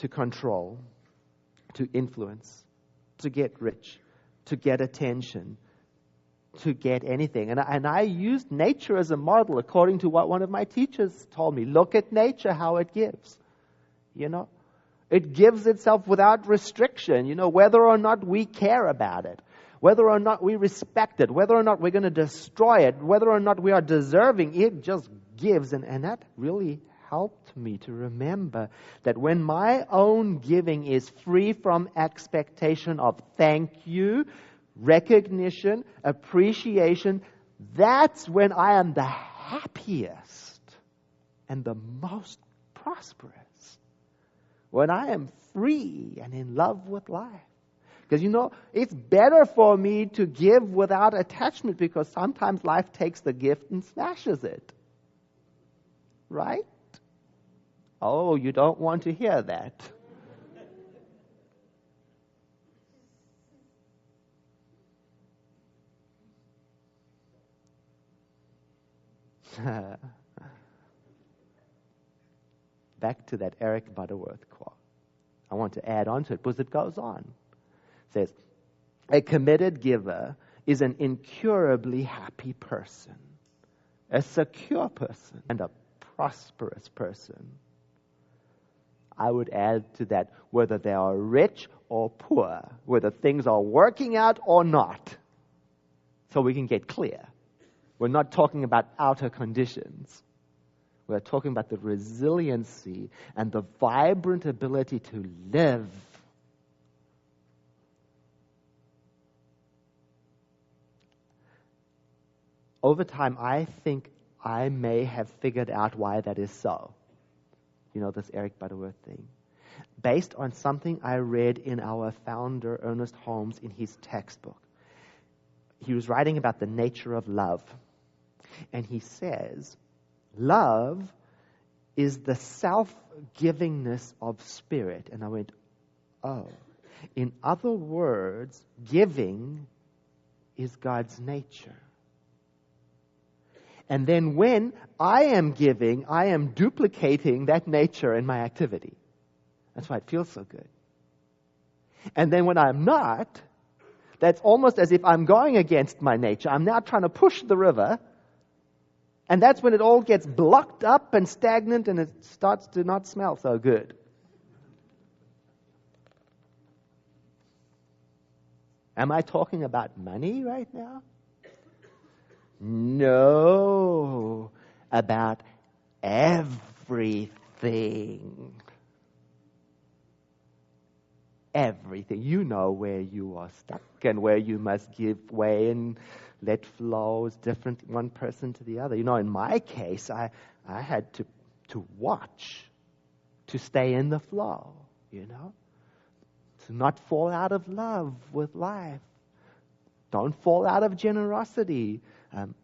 to control, to influence, to get rich, to get attention, to get anything. And I used nature as a model according to what one of my teachers told me. Look at nature, how it gives. It gives itself without restriction, whether or not we care about it, whether or not we respect it, whether or not we're going to destroy it, whether or not we are deserving, it just gives. And that really helped me to remember that when my own giving is free from expectation of thank you, recognition, appreciation, that's when I am the happiest and the most prosperous. When I am free and in love with life. Because it's better for me to give without attachment, because sometimes life takes the gift and smashes it. Right? Oh, you don't want to hear that. Back to that Eric Butterworth quote. I want to add on to it because it goes on. It says, a committed giver is an incurably happy person, a secure person, and a prosperous person. I would add to that, whether they are rich or poor, whether things are working out or not, so we can get clear. We're not talking about outer conditions. We're talking about the resiliency and the vibrant ability to live. Over time, I think I may have figured out why that is so. This Eric Butterworth thing. Based on something I read in our founder, Ernest Holmes, in his textbook. He was writing about the nature of love. And he says, love is the self-givingness of spirit. And I went, oh. In other words, giving is God's nature. And then when I am giving, I am duplicating that nature in my activity. That's why it feels so good. And then when I'm not, that's almost as if I'm going against my nature. I'm now trying to push the river. And that's when it all gets blocked up and stagnant and it starts to not smell so good. Am I talking about money right now? No, about everything. Everything. You know where you are stuck and where you must give way and let flow is different one person to the other. In my case, I had to watch to stay in the flow, to not fall out of love with life. Don't fall out of generosity. And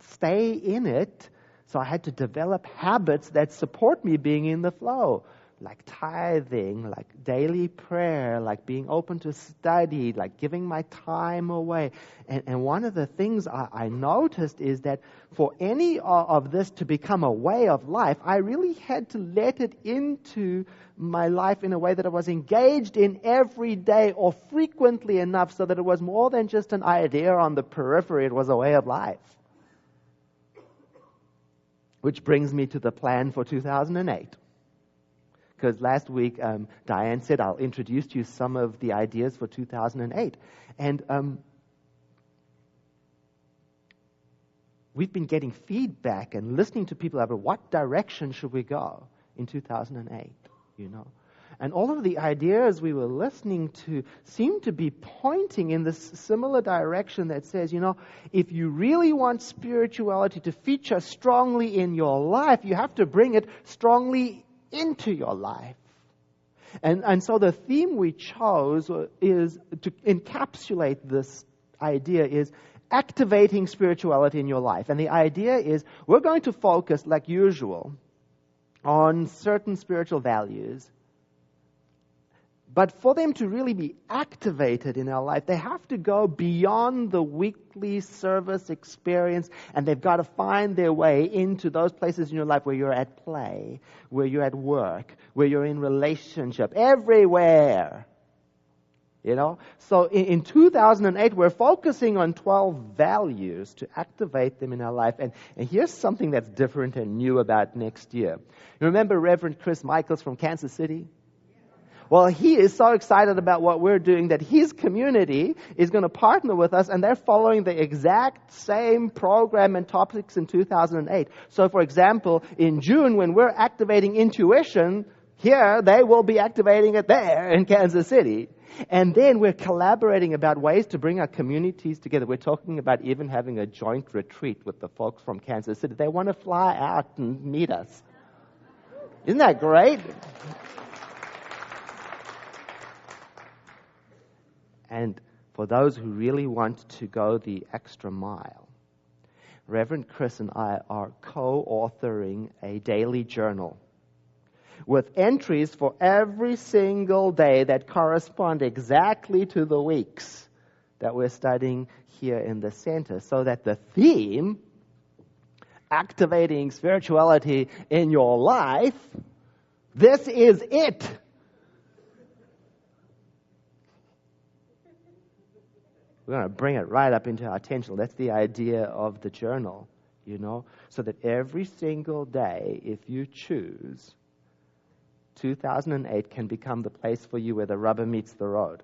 stay in it. So I had to develop habits that support me being in the flow, like tithing, like daily prayer, like being open to study, like giving my time away. And one of the things I noticed is that for any of this to become a way of life, I really had to let it into my life in a way that I was engaged in every day or frequently enough so that it was more than just an idea on the periphery. It was a way of life. Which brings me to the plan for 2008. Because last week, Diane said, I'll introduce to you some of the ideas for 2008. And we've been getting feedback and listening to people about what direction should we go in 2008. And all of the ideas we were listening to seem to be pointing in this similar direction that says, if you really want spirituality to feature strongly in your life, you have to bring it strongly into your life. And so the theme we chose is to encapsulate this idea is activating spirituality in your life. And the idea is we're going to focus, like usual, on certain spiritual values, But for them to really be activated in our life, they have to go beyond the weekly service experience, and they've got to find their way into those places in your life where you're at play, where you're at work, where you're in relationship, everywhere. You know? So in 2008, we're focusing on 12 values to activate them in our life. And here's something that's different and new about next year. You remember Reverend Chris Michaels from Kansas City? Well, he is so excited about what we're doing that his community is going to partner with us, and they're following the exact same program and topics in 2008. So, for example, in June, when we're activating intuition, here, they will be activating it there in Kansas City. And then we're collaborating about ways to bring our communities together. We're talking about even having a joint retreat with the folks from Kansas City. They want to fly out and meet us. Isn't that great? And for those who really want to go the extra mile, Reverend Chris and I are co-authoring a daily journal with entries for every single day that correspond exactly to the weeks that we're studying here in the center, so that the theme, activating spirituality in your life, this is it. We're going to bring it right up into our attention. That's the idea of the journal, you know, so that every single day, if you choose, 2008 can become the place for you where the rubber meets the road.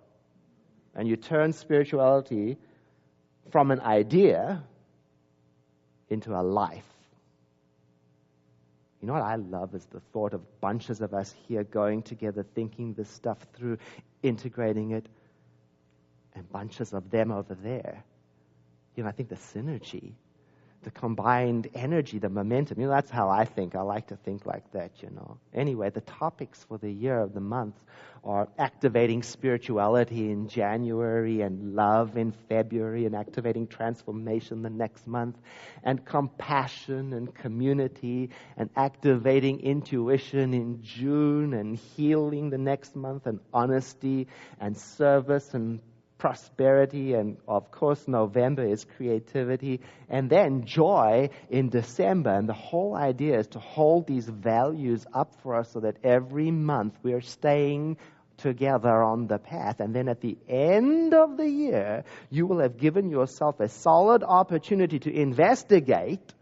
And you turn spirituality from an idea into a life. You know what I love is the thought of bunches of us here going together, thinking this stuff through, integrating it, and bunches of them over there. You know, I think the synergy, the combined energy, the momentum, you know, that's how I think. I like to think like that, you know. Anyway, the topics for the year of the month are activating spirituality in January, and love in February, and activating transformation the next month, and compassion and community, and activating intuition in June, and healing the next month, and honesty and service and prosperity, and of course November is creativity, and then joy in December. And the whole idea is to hold these values up for us so that every month we're staying together on the path. And then at the end of the year, you will have given yourself a solid opportunity to investigate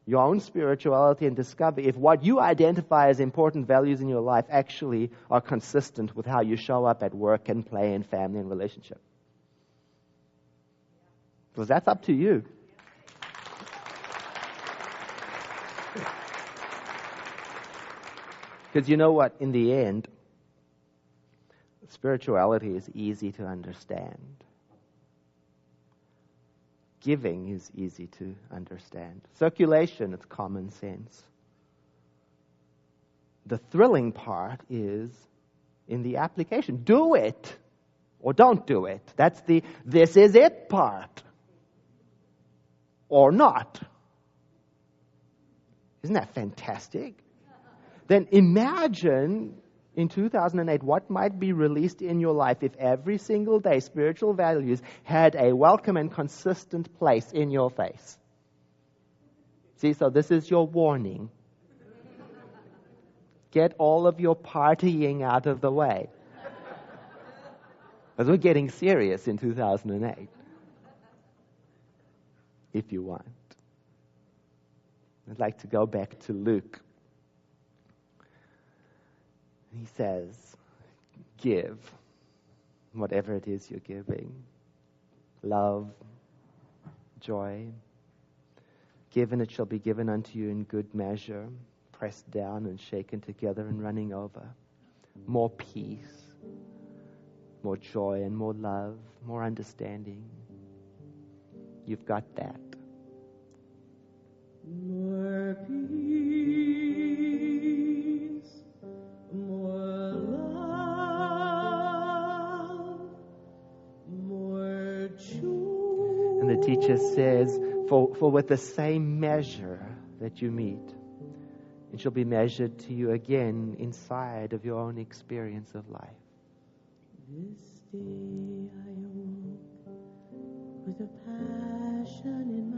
your own spirituality and discover if what you identify as important values in your life actually are consistent with how you show up at work and play and family and relationship. Because that's up to you. Because you know what? In the end, spirituality is easy to understand. Giving is easy to understand. Circulation, it's common sense. The thrilling part is in the application. Do it or don't do it. That's the this is it part. Or not. Isn't that fantastic? Then imagine in 2008 what might be released in your life if every single day spiritual values had a welcome and consistent place in your face. See, so this is your warning. Get all of your partying out of the way. Because we're getting serious in 2008. If you want. I'd like to go back to Luke. He says, give whatever it is you're giving. Love, joy. Give and it shall be given unto you in good measure, pressed down and shaken together and running over. More peace, more joy and more love, more understanding. You've got that. More peace, more love, more joy. And the teacher says, for with the same measure that you meet, It shall be measured to you again inside of your own experience of life. This day I awoke with a passion in my